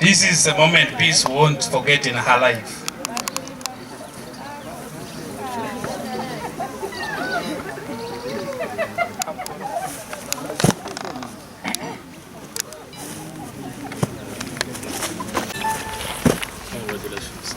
This is a moment peace won't forget in her life. Congratulations.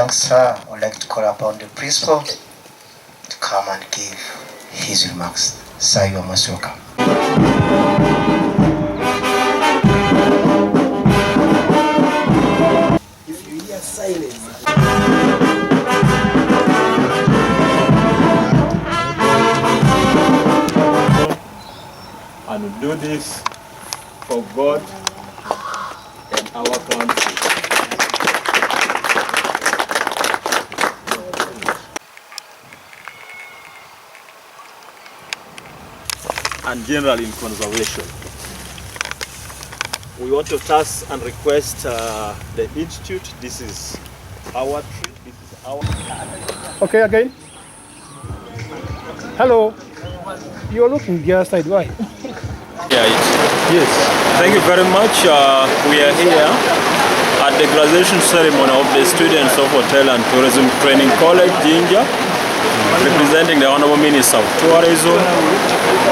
Sir, I would like to call upon the principal to come and give his remarks. Sir, you are most welcome. If you hear silence, And we do this for God and our country. And generally in conservation. We want to task and request the institute. This is our tree. This is our. Okay, again. Hello. You're looking the other side. Why? Yeah, yes. Thank you very much. We are here at the graduation ceremony of the students of Hotel and Tourism Training College, Jinja, representing the Honorable Minister of Tourism.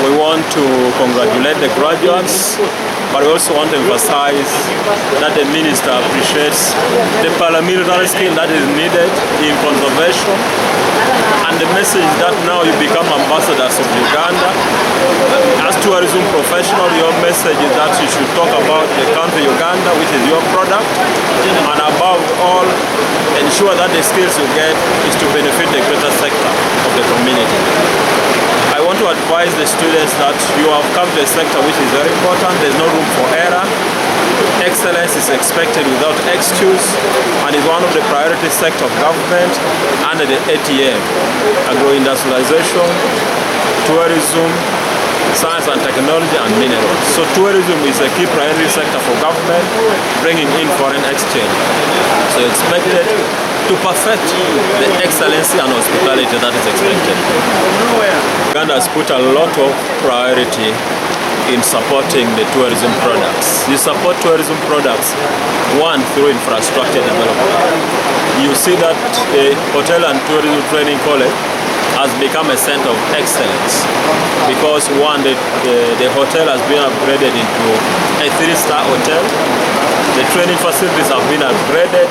We want to congratulate the graduates, but we also want to emphasize that the Minister appreciates the paramilitary skill that is needed in conservation, and the message that now you become ambassadors of Uganda. As tourism professional, your message is that you should talk about the country Uganda, which is your product, and above all, ensure that the skills you get is to benefit the greater sector of the community. I want to advise the students that you have come to a sector which is very important. There's no room for error. Excellence is expected without excuse, and is one of the priority sector of government under the ATM, agro-industrialization, tourism, science and technology, and minerals. So tourism is a key priority sector for government, bringing in foreign exchange. So expected to perfect the excellency and hospitality that is expected. Uganda has put a lot of priority in supporting the tourism products. You support tourism products, one, through infrastructure development. You see that the Hotel and Tourism Training College has become a center of excellence because one, the hotel has been upgraded into a 3-star hotel. The training facilities have been upgraded,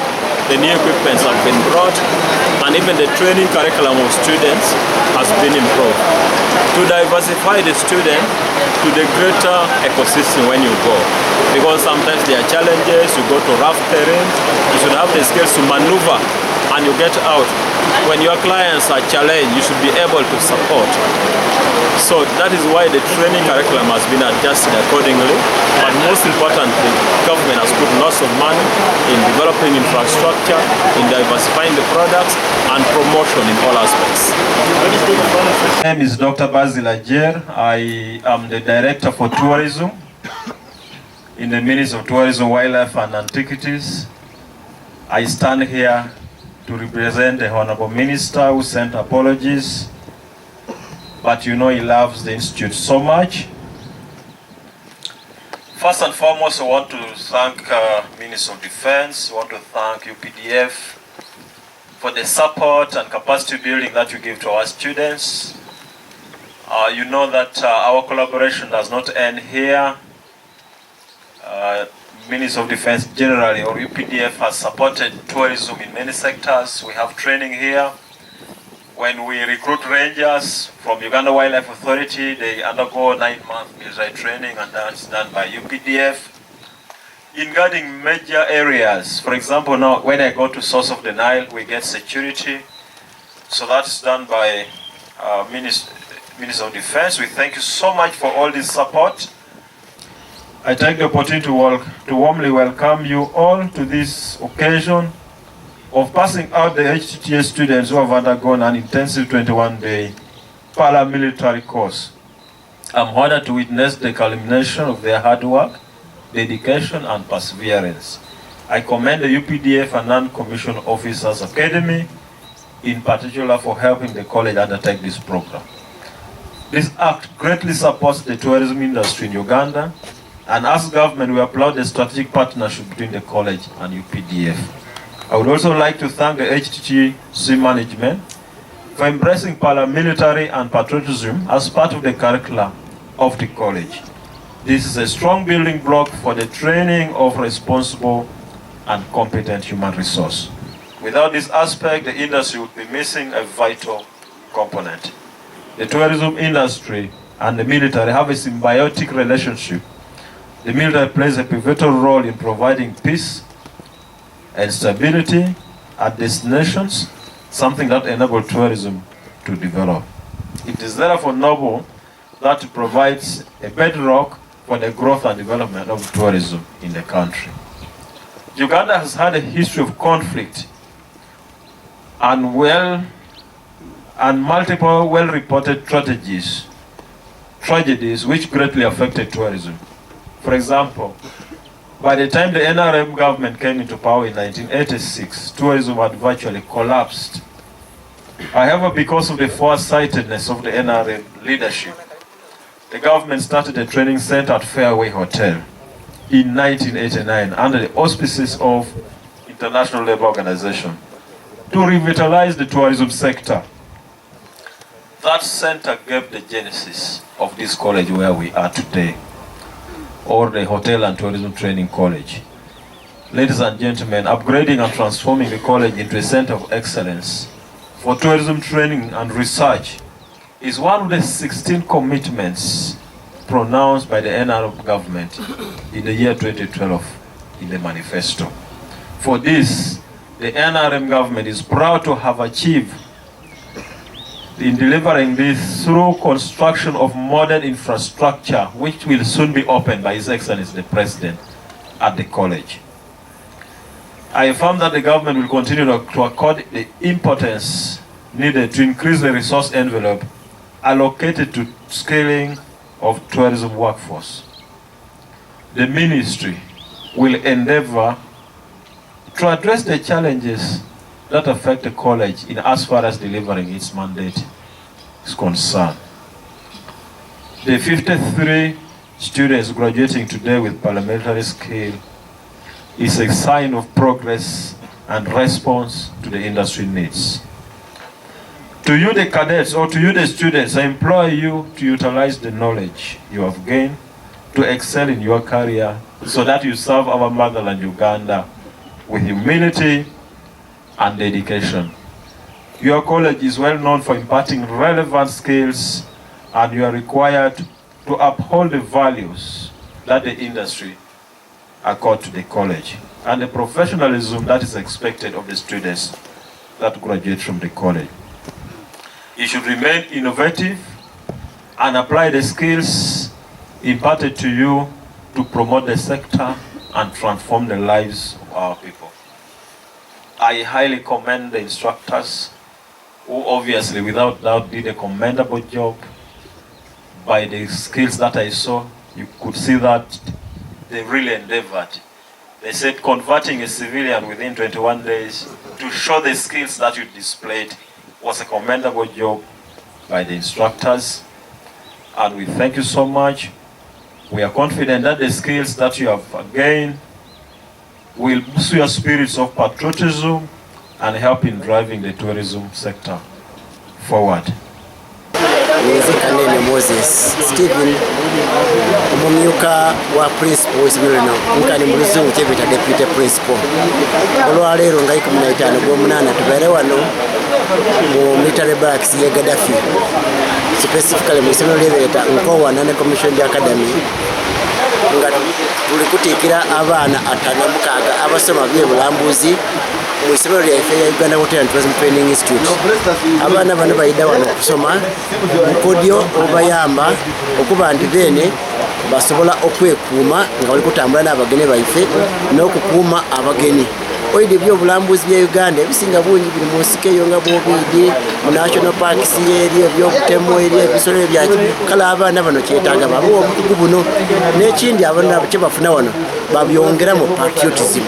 the new equipments have been brought, and even the training curriculum of students has been improved to diversify the student to the greater ecosystem when you go, because sometimes there are challenges. You go to rough terrain, you should have the skills to maneuver, and you get out. When your clients are challenged, you should be able to support. So that is why the training curriculum has been adjusted accordingly. But most importantly, government has put lots of money in developing infrastructure, in diversifying the products, and promotion in all aspects. My name is Dr. Basil Ajer. I am the Director for Tourism in the Ministry of Tourism, Wildlife and Antiquities. I stand here to represent the Honorable Minister who sent apologies, but you know he loves the Institute so much. First and foremost, I want to thank Minister of Defense. I want to thank UPDF for the support and capacity building that you give to our students. You know that our collaboration does not end here. Minister of Defense generally, or UPDF, has supported tourism in many sectors. We have training here. When we recruit rangers from Uganda Wildlife Authority, they undergo 9-month military training, and that's done by UPDF. In guarding major areas, for example, now when I go to source of the Nile, we get security. So that's done by Minister of Defense. We thank you so much for all this support. I take the opportunity to warmly welcome you all to this occasion of passing out the HTTA students who have undergone an intensive 21-day paramilitary course. I'm honored to witness the culmination of their hard work, dedication, and perseverance. I commend the UPDF and Non-Commissioned Officers Academy, in particular, for helping the college undertake this program. This act greatly supports the tourism industry in Uganda, and as government, we applaud the strategic partnership between the college and UPDF. I would also like to thank the HTTC management for embracing paramilitary and patriotism as part of the curricula of the college. This is a strong building block for the training of responsible and competent human resource. Without this aspect, the industry would be missing a vital component. The tourism industry and the military have a symbiotic relationship. The military plays a pivotal role in providing peace and stability at destinations, something that enables tourism to develop. It is therefore noble that it provides a bedrock for the growth and development of tourism in the country. Uganda has had a history of conflict and multiple well-reported tragedies which greatly affected tourism. For example, by the time the NRM government came into power in 1986, tourism had virtually collapsed. However, because of the foresightedness of the NRM leadership, the government started a training center at Fairway Hotel in 1989 under the auspices of International Labour Organization to revitalize the tourism sector. That center gave the genesis of this college where we are today, or the Hotel and Tourism Training College. Ladies and gentlemen, upgrading and transforming the college into a center of excellence for tourism training and research is one of the 16 commitments pronounced by the NRM government in the year 2012 in the manifesto. For this, the NRM government is proud to have achieved in delivering this through construction of modern infrastructure, which will soon be opened by His Excellency the President at the college. I affirm that the government will continue to accord the importance needed to increase the resource envelope allocated to scaling of tourism workforce. The ministry will endeavor to address the challenges that affect the college in as far as delivering its mandate is concerned. The 53 students graduating today with parliamentary skill is a sign of progress and response to the industry needs. To you the cadets, or to you the students, I implore you to utilize the knowledge you have gained to excel in your career so that you serve our motherland Uganda with humility and dedication. Your college is well known for imparting relevant skills, and you are required to uphold the values that the industry accord to the college and the professionalism that is expected of the students that graduate from the college. You should remain innovative and apply the skills imparted to you to promote the sector and transform the lives of our people. I highly commend the instructors who obviously without doubt did a commendable job. By the skills that I saw, you could see that they really endeavored They said converting a civilian within 21 days to show the skills that you displayed was a commendable job by the instructors. And we thank you so much. We are confident that the skills that you have gained will boost your spirits of patriotism and help in driving the tourism sector forward. Kanene Moses Stephen omumyuka wa principal Ceremonial nkani muluzungu kyebita deputy principal olwaleero nga 15 gw'omunana tubeere wano mu military barracks ye Gaddafi specifically mu isomero ly'ebeeta Nkowana ne Commission Academy nga tuli kutiikira abaana 56 abasoma by'ebulambuzi mu isomero lyaffe ya Uganda Hotel and Tourism Training Institute. Abaana bano bayida wano okusoma mukodyo obayamba okuba nti beene basobola okwekuuma nga bali kutambula n'abagenyi baife n'okukuuma abagenyi. Oide by'obulambuzi bya Uganda ebisinga bungi biri mu nsiko eyo nga bw'obiidi mu national parks eri eby'obutemu eri ebisolo ebyaki kale abaana bano kyetaaga babawa obukugu buno n'ekindi abaana kye bafuna wano babyongera mu patriotism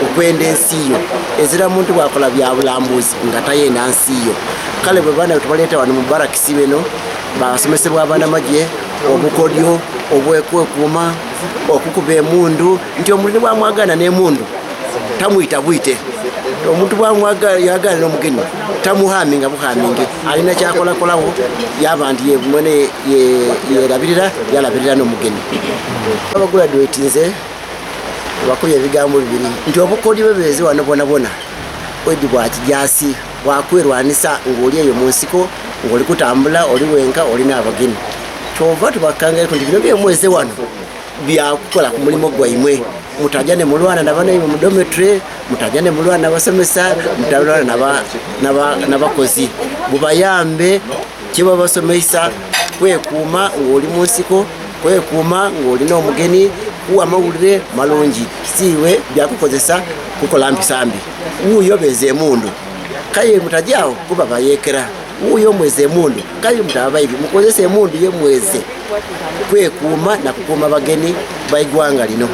okwenda ensi yo ezira muntu bwakola bya bulambuzi nga tayenda nsi yo kale bwe baana tubaleeta wano mu barakisi bino basomesebwa abaana magye obukodyo obwekwekuuma okukuba emundu nti omuntu bwamwagana n'emundu tamuyita bwite omuntu bwamwagana n'omugenyi tamuhaminga buhaminge alina kyakolakorawo yaba nti yemwene yalabirira n'omugenyi. Abagraduate nze bakubye ebigambo bibiri nti obukodyo bebeeze wano bwonabwona wedi bwakijasi bwakwerwanisa ng'oli eyo mu nsiko ng'oli kutambula oli wenka oli n'abagenyi kyova tubakangaeko nti bino byemweze wano byakukola ku mulimu gwaimwe mutajane mulwana na bana mu dormitory mutajane mulwana n'abasomesa mutalwana n'abakozi bubayambe kiba basomesa kwekuuma ng'oli mu nsiko kwekuuma ng'oli n'omugeni kuwa mawulire malungi siwe byakukozesa kukola mpisambi uyo beze emundu kaye mutajao kuba bayekera uyo mweze emundu kaye mutaba hivi mukozese emundu ye mweze kwekuuma na kukuuma bageni baigwanga lino.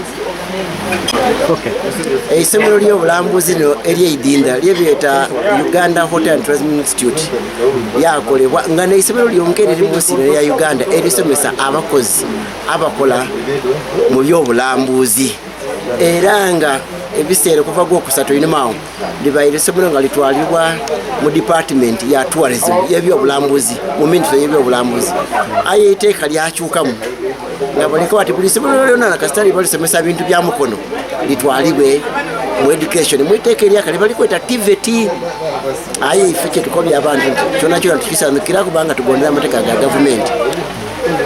Okay. Isomero ly'obulambuzi no ery'eidinda lyebyeta Uganda Hotel and Tourism Institute yakolebwa nga n'isomero lyonke eriri mu nsi ya Uganda erisomesa abakozi abakola mu by'obulambuzi era nga ebiseera kuva gw'okusatu inemawo libaire essomero nga litwalibwa mu department ya tourism y'ebyobulambuzi mu ministry y'ebyobulambuzi aye iteeka lyakyukamu nga baleka bati buli ssomero lyonna nakasitali balisomesa bintu bya mukono litwalibwe mu education mu iteeka eryakale balikweta TVET aye ife kyetukobya abantu kyona kyona tukisanukira kubanga tugondera amateeka ga gavumenti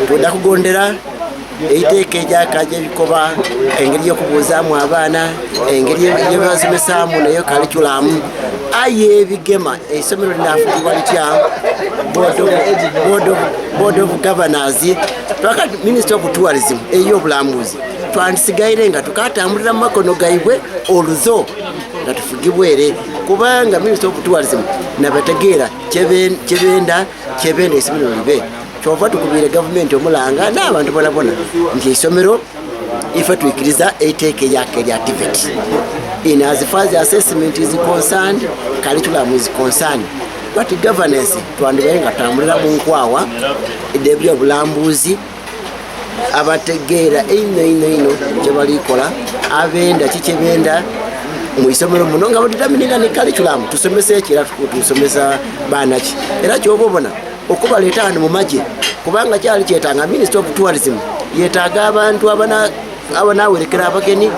tudda kugondera eiteeka eryakaja ebikoba engeri y'okubuuzaamu abaana engeri yebasomesaamu nayo kalikulamu aye ebigema essomero linafugibwa litya board of governors twaka minister of tourism ey'obulambuzi twandisigaire nga tukatambulira mu makono gaibwe oluzo nga tufugibwere kubanga minister of tourism nabategeera kyebenda essomero libe kyova tukubire gavumenti omulanga n'abantu bonabona nti essomero ife tuyikiriza eiteeka eryake erya TVET in as far as assessment is concerned, curriculum is concerned, but governance twandibaye nga tambulira mu nkwawa eby'obulambuzi abategeera ino kyebalikola abenda kikyebenda mu isomero muno nga baditamininga ne curriculum tusomesa ekira tusomesa baana ki era kyoba obona okubaleeta wano mu magye kubanga kyali kyetanga Minister of Tourism yetaaga abantu abanawerekera abageni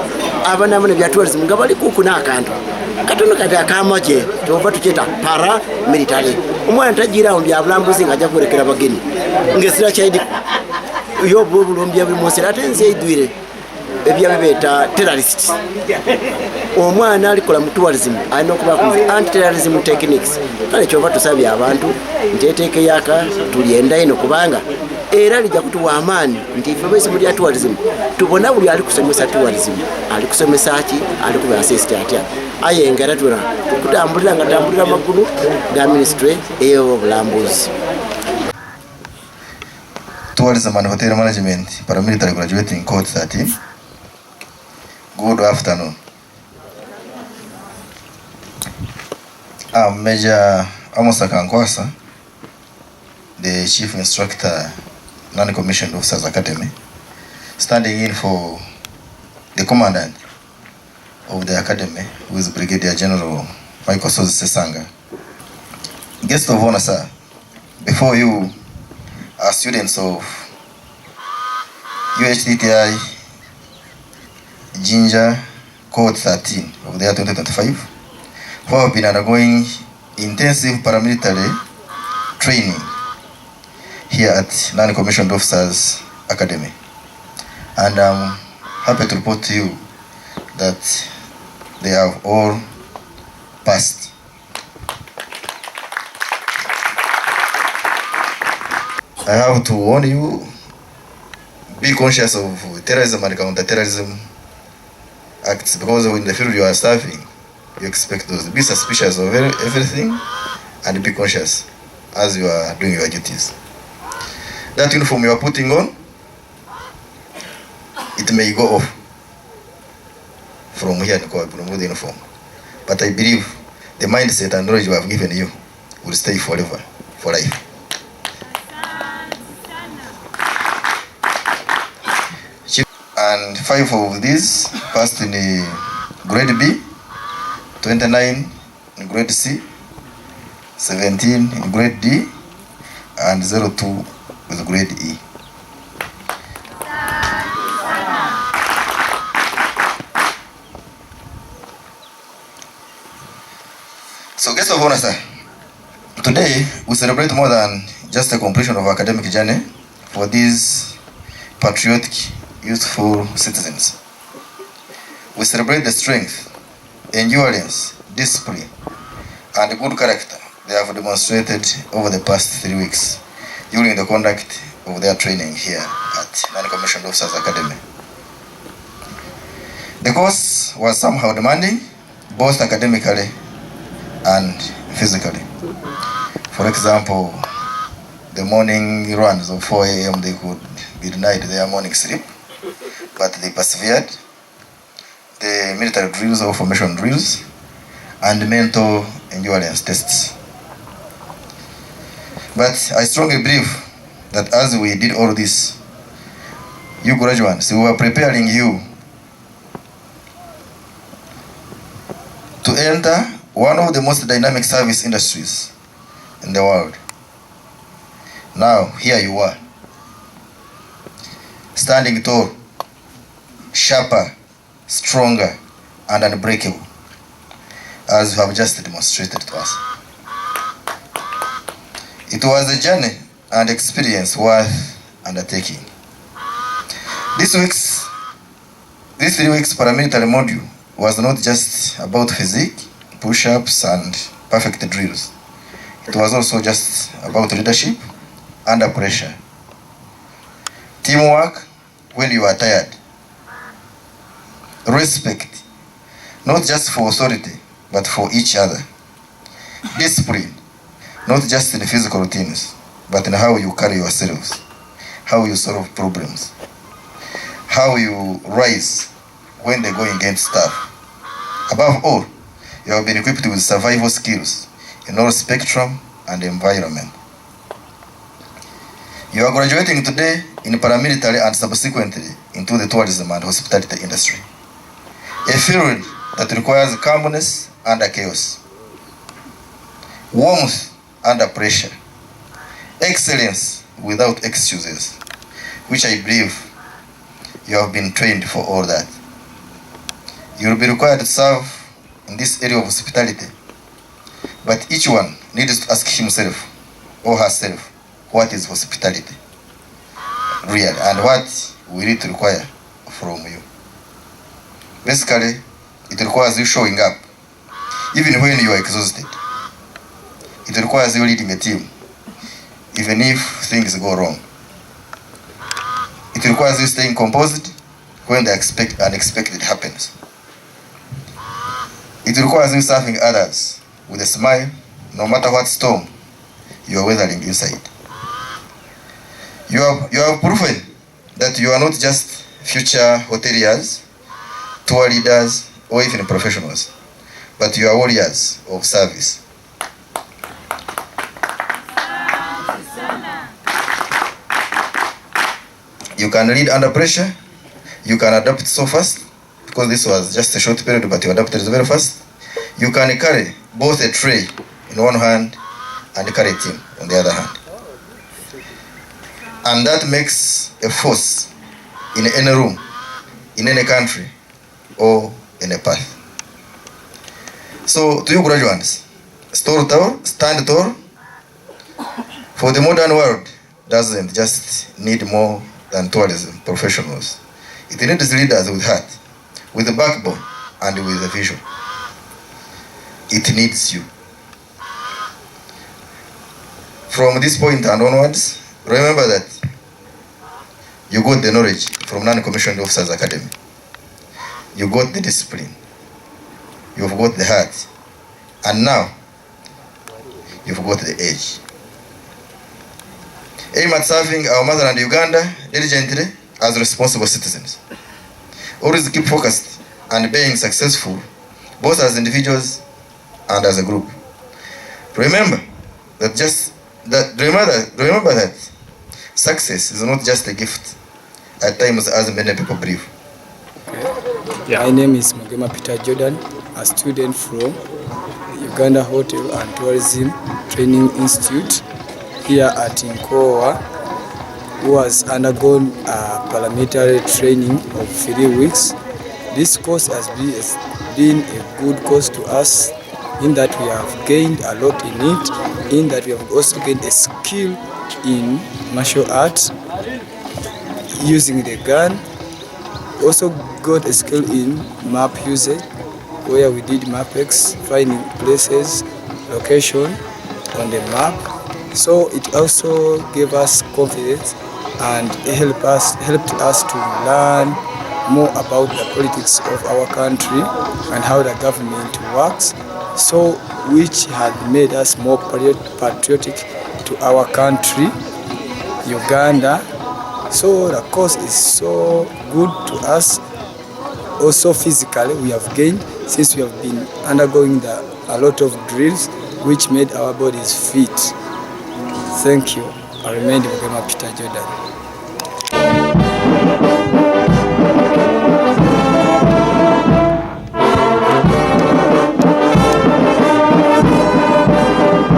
abanabona bya tourism nga bali kukuna akantu katono kati akamagye tova tukyeta paramilitary omwana tagira mu bya bulambuzi nga ajja kuwerekera abageni ngesira kyaidi yobulumbi buli munsi ate nsi eidwire ebyabeeta terrorist omwana alikola mu tourism alina okuba ku anti-terrorism techniques kale kyova tusabye abantu nti eteeka yaka tulyenda ino kubanga era lijja kutuwa amaani nti ife baisomo lya tourism tubona buli ali kusomesa tourism ali kusomesa ki ali kuba assist atya aye ngera tuna kutambulira nga tambulira magulu ga ministry ey'obulambuzi. Tourism and Hotel Management Paramilitary Graduating Course 13. Good afternoon. I'm Major Amosa Kankwasa, the Chief Instructor, Non-Commissioned Officers Academy, standing in for the Commandant of the Academy, who is Brigadier General Michael Sozi Sesanga. Guest of honor, sir, before you are students of UHDTI Jinja Code 13 of the year 2025, who have been undergoing intensive paramilitary training here at Non-Commissioned Officers Academy. And I'm happy to report to you that they have all passed. I have to warn you, be conscious of terrorism and counter-terrorism acts, because in the field you are serving, you expect those. Be suspicious of everything and be conscious as you are doing your duties. That uniform you are putting on, it may go off from here to remove the uniform. But I believe the mindset and knowledge we have given you will stay forever, for life. And 5 of these passed in grade B, 29 in grade C, 17 in grade D, and 02 with grade E. So guests of honor, sir, today we celebrate more than just the completion of our academic journey for these patriotic, youthful citizens. We celebrate the strength, endurance, discipline, and good character they have demonstrated over the past 3 weeks during the conduct of their training here at Non-Commissioned Officers Academy. The course was somehow demanding, both academically and physically. For example, the morning runs of 4 a.m. they could be denied their morning sleep, but they persevered. The military drills or formation drills and mental endurance tests. But I strongly believe that as we did all this, you graduates, we were preparing you to enter one of the most dynamic service industries in the world. Now, here you are, standing tall, sharper, stronger, and unbreakable, as you have just demonstrated to us. It was a journey and experience worth undertaking. This 3 weeks paramilitary module was not just about physique, push-ups, and perfect drills. It was also just about leadership under pressure, teamwork when you are tired, respect, not just for authority, but for each other, discipline, not just in physical routines, but in how you carry yourselves, how you solve problems, how you rise when they go against stuff. Above all, you have been equipped with survival skills in all spectrum and environment. You are graduating today in paramilitary and subsequently into the tourism and hospitality industry, a field that requires calmness under chaos, warmth under pressure, excellence without excuses, which I believe you have been trained for all that. You will be required to serve in this area of hospitality, but each one needs to ask himself or herself, what is hospitality real, and what will it require from you? Basically, it requires you showing up even when you are exhausted. It requires you leading a team even if things go wrong. It requires you staying composed when the unexpected happens. It requires you serving others with a smile no matter what storm you are weathering inside. You have proven that you are not just future hoteliers, tour leaders, or even professionals, but you are warriors of service, You can read under pressure. You can adapt so fast, because this was just a short period, but you adapted very fast. You can carry both a tray in one hand and carry a team on the other hand. And that makes a force in any room, in any country, or in a path. So to you graduates, stand tall, for the modern world doesn't just need more than tourism professionals. It needs leaders with heart, with a backbone, and with a vision. It needs you. From this point and onwards, remember that you got the knowledge from Non-Commissioned Officers Academy. You got the discipline. You've got the heart. And now, you've got the age. Aim at serving our motherland Uganda diligently as responsible citizens. Always keep focused and being successful, both as individuals and as a group. Remember that success is not just a gift, at times as many people believe. My name is Mugema Peter Jordan, a student from Uganda Hotel and Tourism Training Institute here at Nkowa, who has undergone a paramilitary training of 3 weeks. This course has been a good course to us, in that we have gained a lot in it, in that we have also gained a skill in martial arts, using the gun. Also got a skill in map usage, where we did mapex, finding places, location on the map. So it also gave us confidence and helped us to learn more about the politics of our country and how the government works, so which had made us more patriotic to our country, Uganda. So the course is so good to us. Also physically we have gained, since we have been undergoing a lot of drills which made our bodies fit. Thank you. I remain Mugema Peter Jordan.